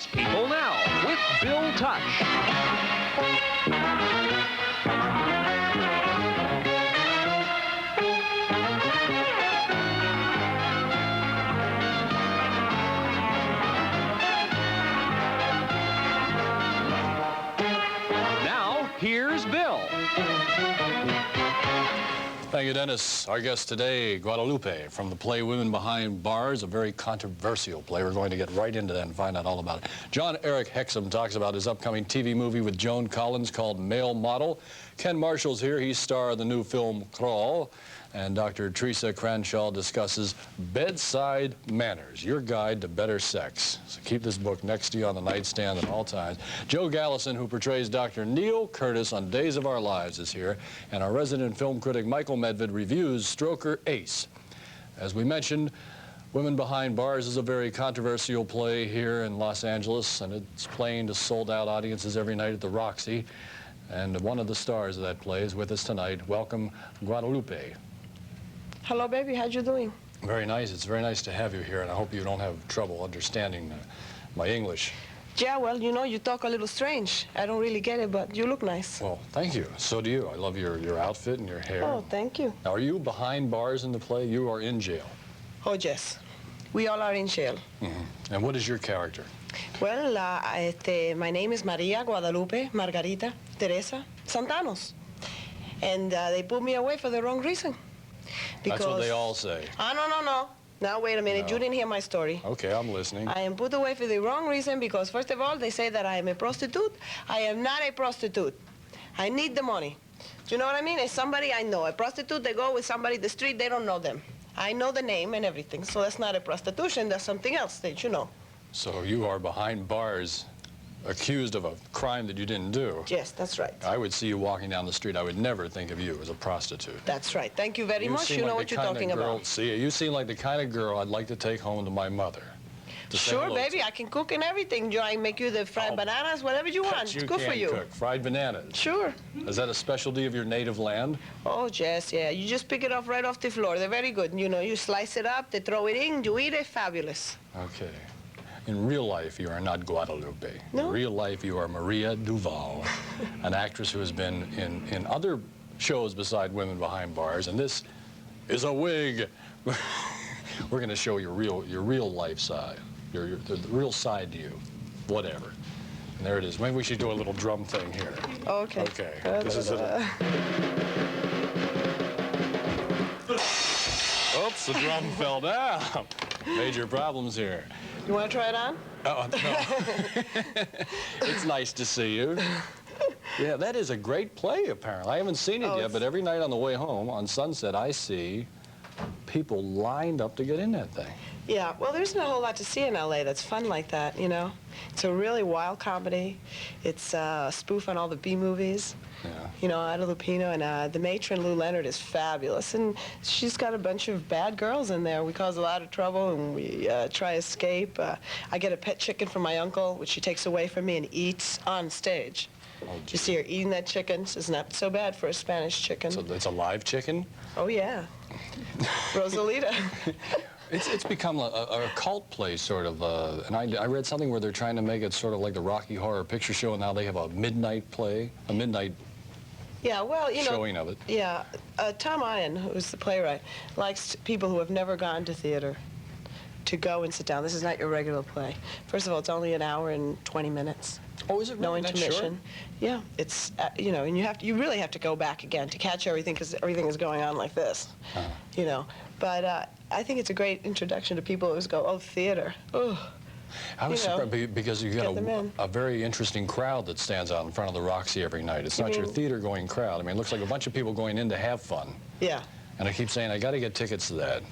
It's People Now with Bill Touch. Now, here's Bill. Thank you, Dennis. Our guest today, Guadalupe, from the play Women Behind Bars, a very controversial play. We're going to get right into that and find out all about it. Jon-Erik Hexum talks about his upcoming TV movie with Joan Collins called Male Model. Ken Marshall's here. He's star of the new film Crawl. And Dr. Teresa Cranshaw discusses Bedside Manners, your guide to better sex. So keep this book next to you on the nightstand at all times. Joe Gallison, who portrays Dr. Neil Curtis on Days of Our Lives, is here. And our resident film critic, Michael Medved, reviews Stroker Ace. As we mentioned, Women Behind Bars is a very controversial play here in Los Angeles, and it's playing to sold-out audiences every night at the Roxy. And one of the stars of that play is with us tonight. Welcome, Guadalupe. Hello, baby. How you doing? Very nice. It's very nice to have you here, and I hope you don't have trouble understanding my English. Yeah, well, you know, you talk a little strange. I don't really get it, but you look nice. Well, thank you. So do you. I love your outfit and your hair. Oh, thank you. Now, are you behind bars in the play? You are in jail. Oh, yes. We all are in jail. And what is your character? Well, my name is Maria Guadalupe Margarita Teresa Santanos. And they put me away for the wrong reason. That's what they all say. No. Now, wait a minute. No. You didn't hear my story. Okay, I'm listening. I am put away for the wrong reason because, first of all, they say that I am a prostitute. I am not a prostitute. I need the money. Do you know what I mean? It's somebody I know. A prostitute, they go with somebody in the street, they don't know them. I know the name and everything, so that's not a prostitution. That's something else that you know. So you are behind bars, accused of a crime that you didn't do. Yes, that's right. I would see you walking down the street. I would never think of you as a prostitute. That's right. Thank you very much. You know what you're talking about. See, you seem like the kind of girl I'd like to take home to my mother. Sure, baby. I can cook and everything. I make you the fried bananas, whatever you want. It's good for you. Cook fried bananas. Sure. Is that a specialty of your native land? Oh, yes, yeah. You just pick it up right off the floor. They're very good. You know, you slice it up, they throw it in, you eat it, fabulous. Okay. In real life, you are not Guadalupe. No? In real life, you are Maria Duval, an actress who has been in other shows beside Women Behind Bars, and this is a wig. We're going to show your real life side, the real side to you, whatever. And there it is. Maybe we should do a little drum thing here. Okay. Okay. This is it. Oops, the drum fell down. Major problems here. You want to try it on? Oh, no. It's nice to see you. Yeah, that is a great play, apparently. I haven't seen it yet, but every night on the way home, on Sunset, I see people lined up to get in that thing. Yeah, well, there's not a whole lot to see in L.A. that's fun like that, you know? It's a really wild comedy. It's a spoof on all the B-movies. Yeah. You know, Ida Lupino, and the matron, Lou Leonard, is fabulous. And she's got a bunch of bad girls in there. We cause a lot of trouble, and we try escape. I get a pet chicken from my uncle, which she takes away from me and eats on stage. Oh, you see her eating that chicken. It's not so bad for a Spanish chicken. So it's a live chicken? Oh, yeah. Rosalita. It's become a cult play, sort of. And I read something where they're trying to make it sort of like the Rocky Horror Picture Show, and now they have a midnight play, a midnight showing of it. Yeah. Tom Ian, who's the playwright, likes people who have never gone to theater to go and sit down. This is not your regular play. First of all, it's only an hour and 20 minutes. Oh, is it really no intermission? Yeah, it's you know, and you really have to go back again to catch everything because everything is going on like this, you know. But I think it's a great introduction to people who just go, oh, theater. Oh. I was surprised because you got a very interesting crowd that stands out in front of the Roxy every night. It's not your theater-going crowd. I mean, it looks like a bunch of people going in to have fun. Yeah. And I keep saying, I got to get tickets to that.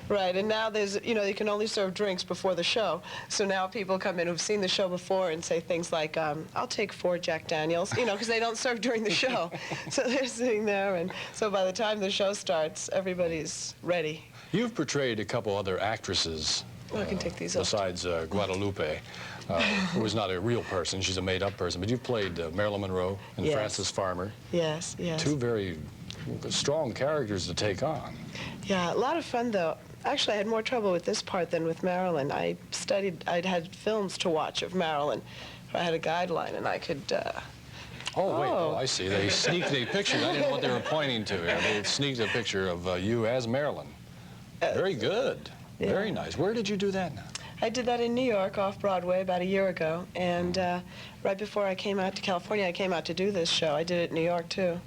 Right, and now there's, you know, you can only serve drinks before the show. So now people come in who've seen the show before and say things like, I'll take 4 Jack Daniels, you know, because they don't serve during the show. So they're sitting there, and so by the time the show starts, everybody's ready. You've portrayed a couple other actresses. Well, I can take these besides Guadalupe, who is not a real person. She's a made-up person. But you've played Marilyn Monroe and Frances Farmer. Yes, yes. Two very strong characters to take on. Yeah, a lot of fun, though. Actually, I had more trouble with this part than with Marilyn. I'd had films to watch of Marilyn. I had a guideline, and I could... Oh, wait, oh, I see. They sneaked a picture. I didn't know what they were pointing to here. They sneaked a picture of you as Marilyn. Very good. Yeah. Very nice. Where did you do that now? I did that in New York, off-Broadway, about a year ago. And right before I came out to California, I came out to do this show. I did it in New York, too.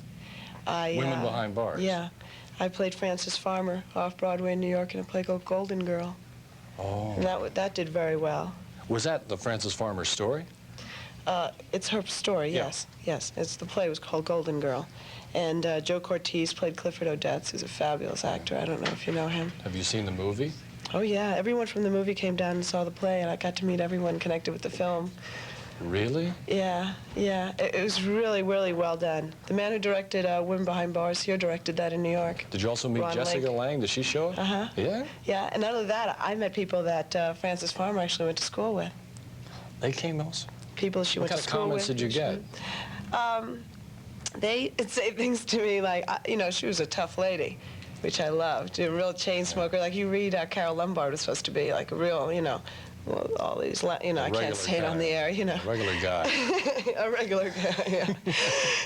Women Behind Bars. Yeah. I played Frances Farmer off-Broadway in New York in a play called Golden Girl. Oh. And that did very well. Was that the Frances Farmer story? It's her story, Yeah. yes. Yes, the play was called Golden Girl. And Joe Cortez played Clifford Odets, who's a fabulous actor. I don't know if you know him. Have you seen the movie? Oh, yeah. Everyone from the movie came down and saw the play, and I got to meet everyone connected with the film. Really? Yeah, yeah. It was really, really well done. The man who directed Women Behind Bars here directed that in New York. Did you also meet Ron Jessica Lake. Lange? Did she show it? Uh-huh. Yeah? Yeah, and not only that, I met people that Frances Farmer actually went to school with. They came also? People she What went kind to of school with. comments did you get? They'd say things to me like, you know, she was a tough lady, which I loved. A real chain smoker. Like you read Carol Lombard was supposed to be like a real, you know, well, all these, you know, I can't say it on the air, you know. A regular guy. A regular guy, yeah.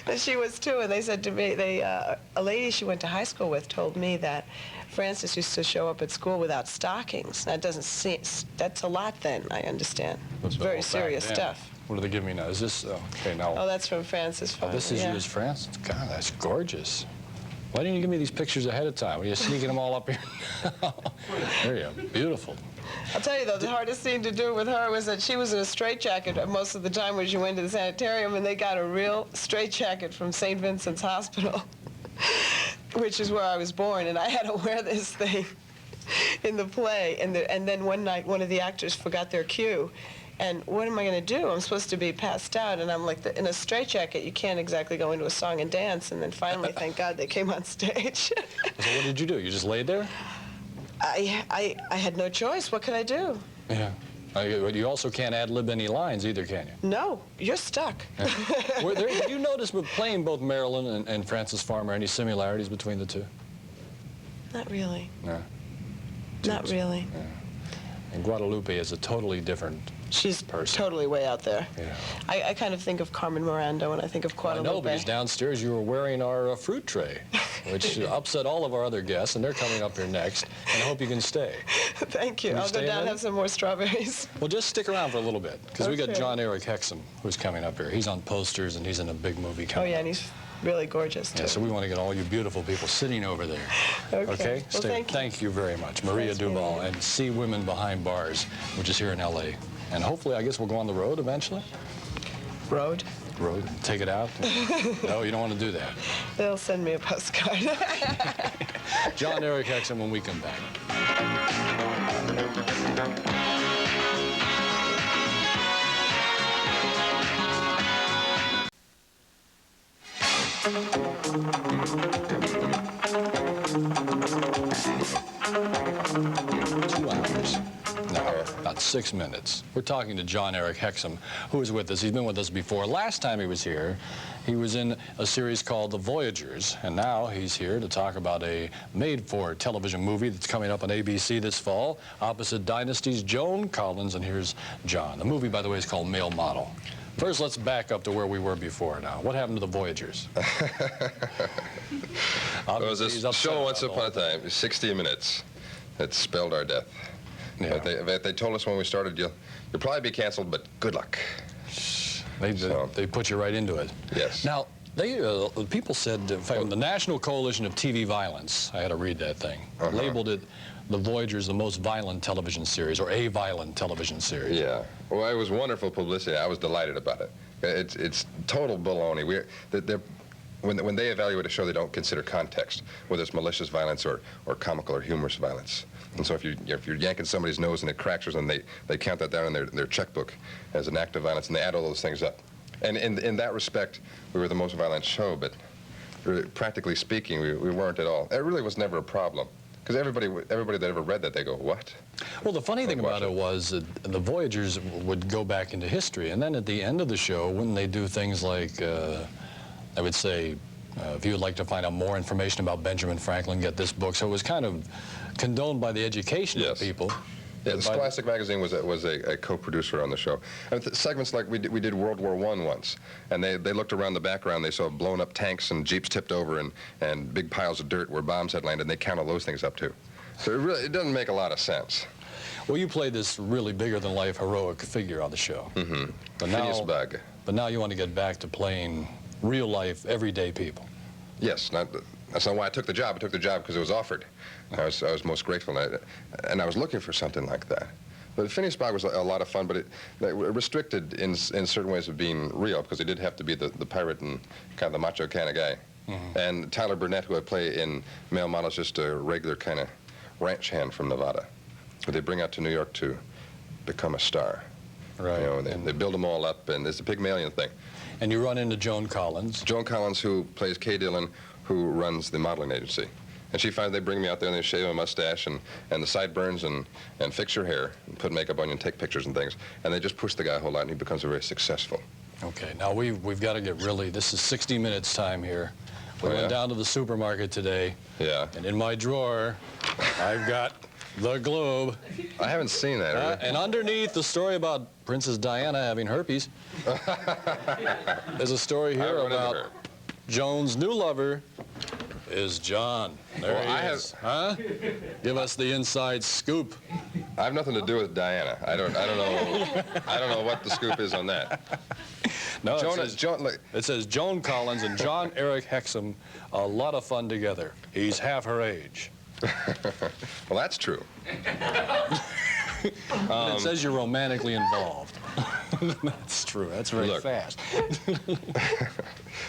And she was too, and they said to me, a lady she went to high school with told me that Frances used to show up at school without stockings. That doesn't seem, that's a lot then, I understand. It's very back serious then. stuff. What do they give me now? Is this, okay, now. Oh, that's from Frances Farmer. This is yeah. you as Frances? God, that's gorgeous. Why didn't you give me these pictures ahead of time? Were you sneaking them all up here? There you go. Beautiful. I'll tell you, though, the hardest thing to do with her was that she was in a straitjacket most of the time when she went to the sanitarium, and they got a real straitjacket from St. Vincent's Hospital, which is where I was born, and I had to wear this thing in the play. And then one night, one of the actors forgot their cue. And what am I going to do? I'm supposed to be passed out, and I'm like, in a straitjacket, you can't exactly go into a song and dance. And then finally, thank God, they came on stage. So what did you do? You just laid there? I had no choice. What could I do? Yeah. You also can't ad-lib any lines either, can you? No, you're stuck. Did you notice with playing both Marilyn and Frances Farmer any similarities between the two? Not really. No. Not really. Yeah. And Guadalupe is a totally different She's person. totally way out there. Yeah. I kind of think of Carmen Miranda when I think of I Guadalupe. know, because downstairs you were wearing our fruit tray, which upset all of our other guests, and they're coming up here next, and I hope you can stay. Thank you. Can you I'll go stay a down and minute? have some more strawberries. Well, just stick around for a little bit, because we got Okay. Jon-Erik Hexum, who's coming up here. He's on posters, and he's in a big movie Oh, coming yeah, up. and he's really gorgeous, too. Yeah, so we want to get all you beautiful people sitting over there. Okay. Well, Stay. thank you. Very much. Maria Nice meeting Duval you. and See Women Behind Bars, which is here in L.A. And hopefully, I guess we'll go on the road eventually. Road. Road, take it out. No, you don't want to do that. They'll send me a postcard. Jon-Erik Hexum when we come back. No, about 6 minutes. We're talking to Jon-Erik Hexum, who is with us. He's been with us before. Last time he was here, he was in a series called The Voyagers, and now he's here to talk about a made-for-television movie that's coming up on ABC this fall, opposite Dynasty's Joan Collins, and here's John. The movie, by the way, is called Male Model. First, let's back up to where we were before now. What happened to The Voyagers? It was a show once upon a time, 60 minutes, that spelled our death. Yeah. But they told us when we started, you'll probably be canceled, but good luck. They put you right into it. Yes. Now, people said, in fact, the National Coalition of TV Violence, I had to read that thing, labeled it The Voyagers the most violent television series, or a violent television series. Yeah. Well, it was wonderful publicity. I was delighted about it. It's total baloney. When they evaluate a show, they don't consider context, whether it's malicious violence or comical or humorous violence. And so if you're yanking somebody's nose and it cracks or something, they count that down in their checkbook as an act of violence, and they add all those things up. And in that respect, we were the most violent show, but really, practically speaking, we weren't at all. It really was never a problem. Because everybody that ever read that, they go, what? Well, the funny thing about it was that the Voyagers would go back into history, and then at the end of the show, wouldn't they do things like, I would say, If you would like to find out more information about Benjamin Franklin, get this book. So it was kind of condoned by the educational Yes. people. Yeah, the Scholastic magazine was a co-producer on the show. And segments like we did World War I once, and they looked around the background. They saw blown up tanks and jeeps tipped over and big piles of dirt where bombs had landed, and they counted those things up too. So it doesn't make a lot of sense. Well, you played this really bigger-than-life heroic figure on the show. Mm-hmm. But Bug. But now you want to get back to playing real-life, everyday people. Yes, that's not why I took the job. I took the job because it was offered. I was most grateful, and I was looking for something like that. But Phineas Bog was a lot of fun, but it restricted in certain ways of being real, because he did have to be the pirate and kind of the macho kind of guy. Mm-hmm. And Tyler Burnett, who I play in Male Model, is just a regular kind of ranch hand from Nevada, who they bring out to New York to become a star. Right. You know, and they build them all up, and it's a Pygmalion thing. And you run into Joan Collins. Joan Collins, who plays Kay Dillon, who runs the modeling agency. And she finds they bring me out there and they shave a mustache and the sideburns and fix your hair and put makeup on you and take pictures and things. And they just push the guy a whole lot, and he becomes very successful. Okay, now we've got to get really, this is 60 minutes time here. We went down to the supermarket today. Yeah. And in my drawer, I've got the Globe. I haven't seen that. Really. And underneath the story about Princess Diana having herpes, there's a story here about Joan's new lover is John. There he is. Huh? Give us the inside scoop. I have nothing to do with Diana. I don't know what the scoop is on that. No, it says Joan Collins and Jon-Erik Hexum, a lot of fun together. He's half her age. Well, that's true. It says you're romantically involved. That's true. That's very fast.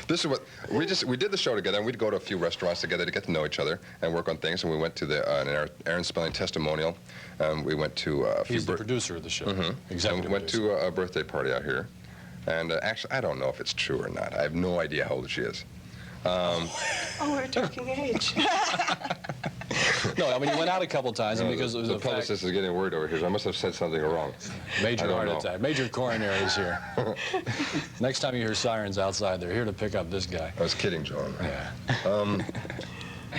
This is what we did the show together, and we'd go to a few restaurants together to get to know each other and work on things. And we went to an Aaron Spelling testimonial. We went to a few. He's the producer of the show. Mm-hmm. Executive and we went to a birthday party out here. And actually, I don't know if it's true or not. I have no idea how old she is. We're talking age. No, I mean, you went out a couple times, and because it was the publicist is getting worried over here, so I must have said something wrong. Major heart attack, major coronaries here. Next time you hear sirens outside, they're here to pick up this guy. I was kidding, John. Yeah.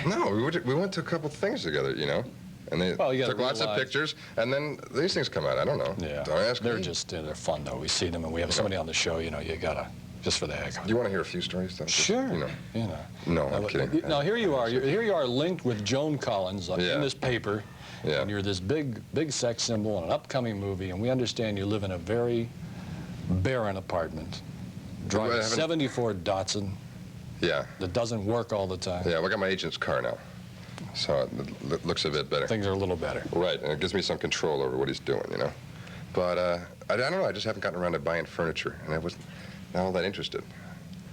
No, we went to a couple things together, you know, and they took lots of pictures, and then these things come out. I don't know. Yeah. Don't ask they're me. just they're fun though. We see them, and we have somebody on the show. You know, you gotta. Just for the heck of it. Do you want to hear a few stories? Though? Sure. You know. No, I'm kidding. Now here you are. Here you are linked with Joan Collins in this paper, and you're this big sex symbol in an upcoming movie. And we understand you live in a very barren apartment, driving a '74 Datsun. Yeah. That doesn't work all the time. Yeah. Well, I got my agent's car now, so it looks a bit better. Things are a little better. Right, and it gives me some control over what he's doing, you know. But I don't know. I just haven't gotten around to buying furniture, and I wasn't. Not all that interested.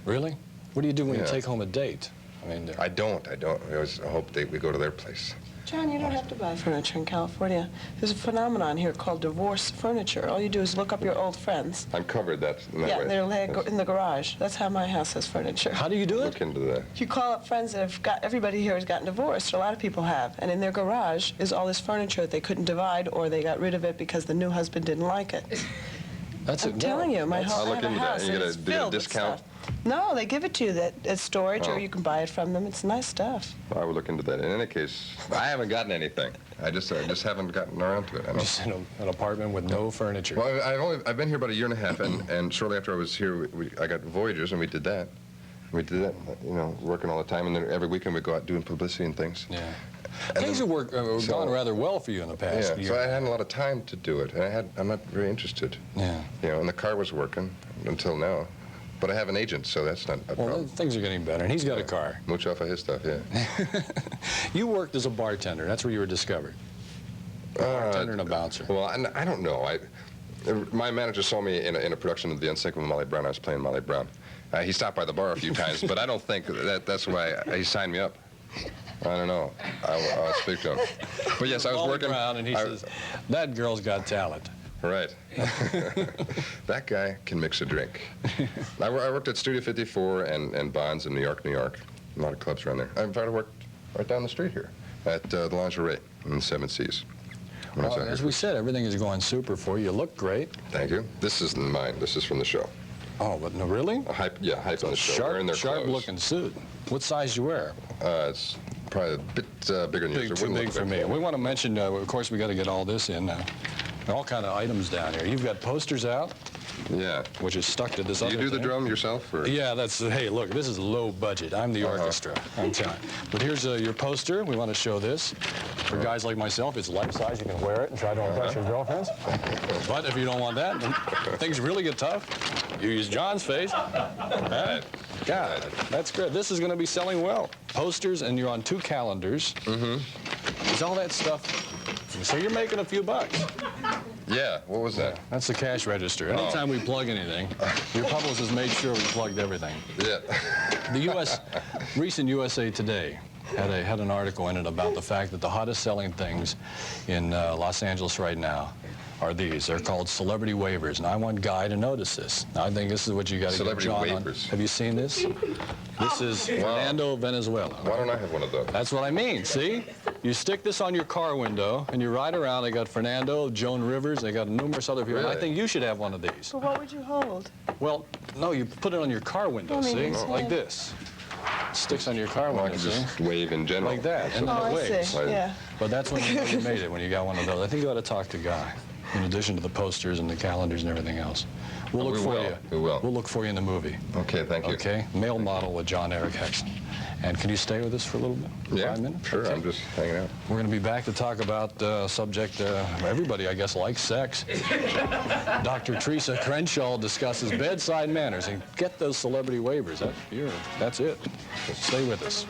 Really? What do you do when you take home a date? I mean, I don't. I always hope we go to their place. John, you don't have to buy furniture in California. There's a phenomenon here called divorce furniture. All you do is look up your old friends. I'm covered in that way. Yeah, they're in the garage. That's how my house has furniture. How do you do it? Look into that. You call up friends that have got, everybody here has gotten divorced, or a lot of people have, and in their garage is all this furniture that they couldn't divide, or they got rid of it because the new husband didn't like it. I'm telling you, my I'll whole look into that. house You is get a filled with discount? stuff. No, they give it to you as storage, or you can buy it from them. It's nice stuff. I would look into that. In any case, I haven't gotten anything. I just haven't gotten around to it. Just in an apartment with no furniture. Well, I've been here about a year and a half, and shortly after I was here, I got Voyagers, and we did that. We did that, you know, working all the time, and then every weekend we'd go out doing publicity and things. Yeah. Things have gone rather well for you in the past year. So I hadn't a lot of time to do it, and I'm not very interested. Yeah. You know, and the car was working until now. But I have an agent, so that's not a problem. Well, things are getting better, and he's got a car. Much off of his stuff, yeah. You worked as a bartender. That's where you were discovered. A bartender and a bouncer. Well, I don't know. My manager saw me in a production of The Unsinkable Molly Brown. I was playing Molly Brown. He stopped by the bar a few times, but I don't think that's why he signed me up. I don't know. I'll speak to him. But yes, I was working. Brown, and he says, that girl's got talent. Right. That guy can mix a drink. I worked at Studio 54 and Bonds in New York. A lot of clubs around there. In fact, I worked right down the street here at the Lingerie in the Seven Seas. Well, as we said, everything is going super for you. You look great. Thank you. This isn't mine. This is from the show. Oh, but no, really? Hype on the show. Wearing their Sharp clothes. looking suit. What size you wear? It's probably a bit bigger than yours. Too big for me. We want to mention, of course, we got to get all this in now. All kind of items down here. You've got posters out. Yeah. Which is stuck to this other You do the thing. drum yourself? Or? Yeah, that's, hey, look, this is low budget. I'm the orchestra. I'm telling you. But here's your poster. We want to show this. For guys like myself, it's life size. You can wear it and try to impress your girlfriends. But if you don't want that, then things really get tough. You use John's face. God, that's good. This is going to be selling well. Posters, and you're on 2 calendars. Mm-hmm. Is all that stuff. So you're making a few bucks. Yeah, what was that? That's the cash register. Anytime we plug anything, your publicist made sure we plugged everything. Yeah. The recent USA Today had an article in it about the fact that the hottest selling things in Los Angeles right now are these. They're called celebrity waivers, and I want Guy to notice this. Now, I think this is what you got to get John on. Have you seen this? This is Fernando Venezuela. Why don't I have one of those? That's what I mean, see? You stick this on your car window, and you ride around. They got Fernando, Joan Rivers, they got numerous other people. Really? I think you should have one of these. But what would you hold? Well, no, you put it on your car window, see? Like this. It sticks on your car window, I can just wave in general. like that, and then it I waves. see. Yeah. But that's when you made it, when you got one of those. I think you ought to talk to Guy, in addition to the posters and the calendars and everything else. We'll look for you. We will. We'll look for you in the movie. Okay, thank you. Okay? Male model with Jon-Erik Hexum. And can you stay with us for a little bit? Yeah, 5 minutes? sure. Okay. I'm just hanging out. We're going to be back to talk about a subject everybody, I guess, likes sex. Dr. Teresa Crenshaw discusses bedside manners. And get those celebrity waivers. That's it. Stay with us.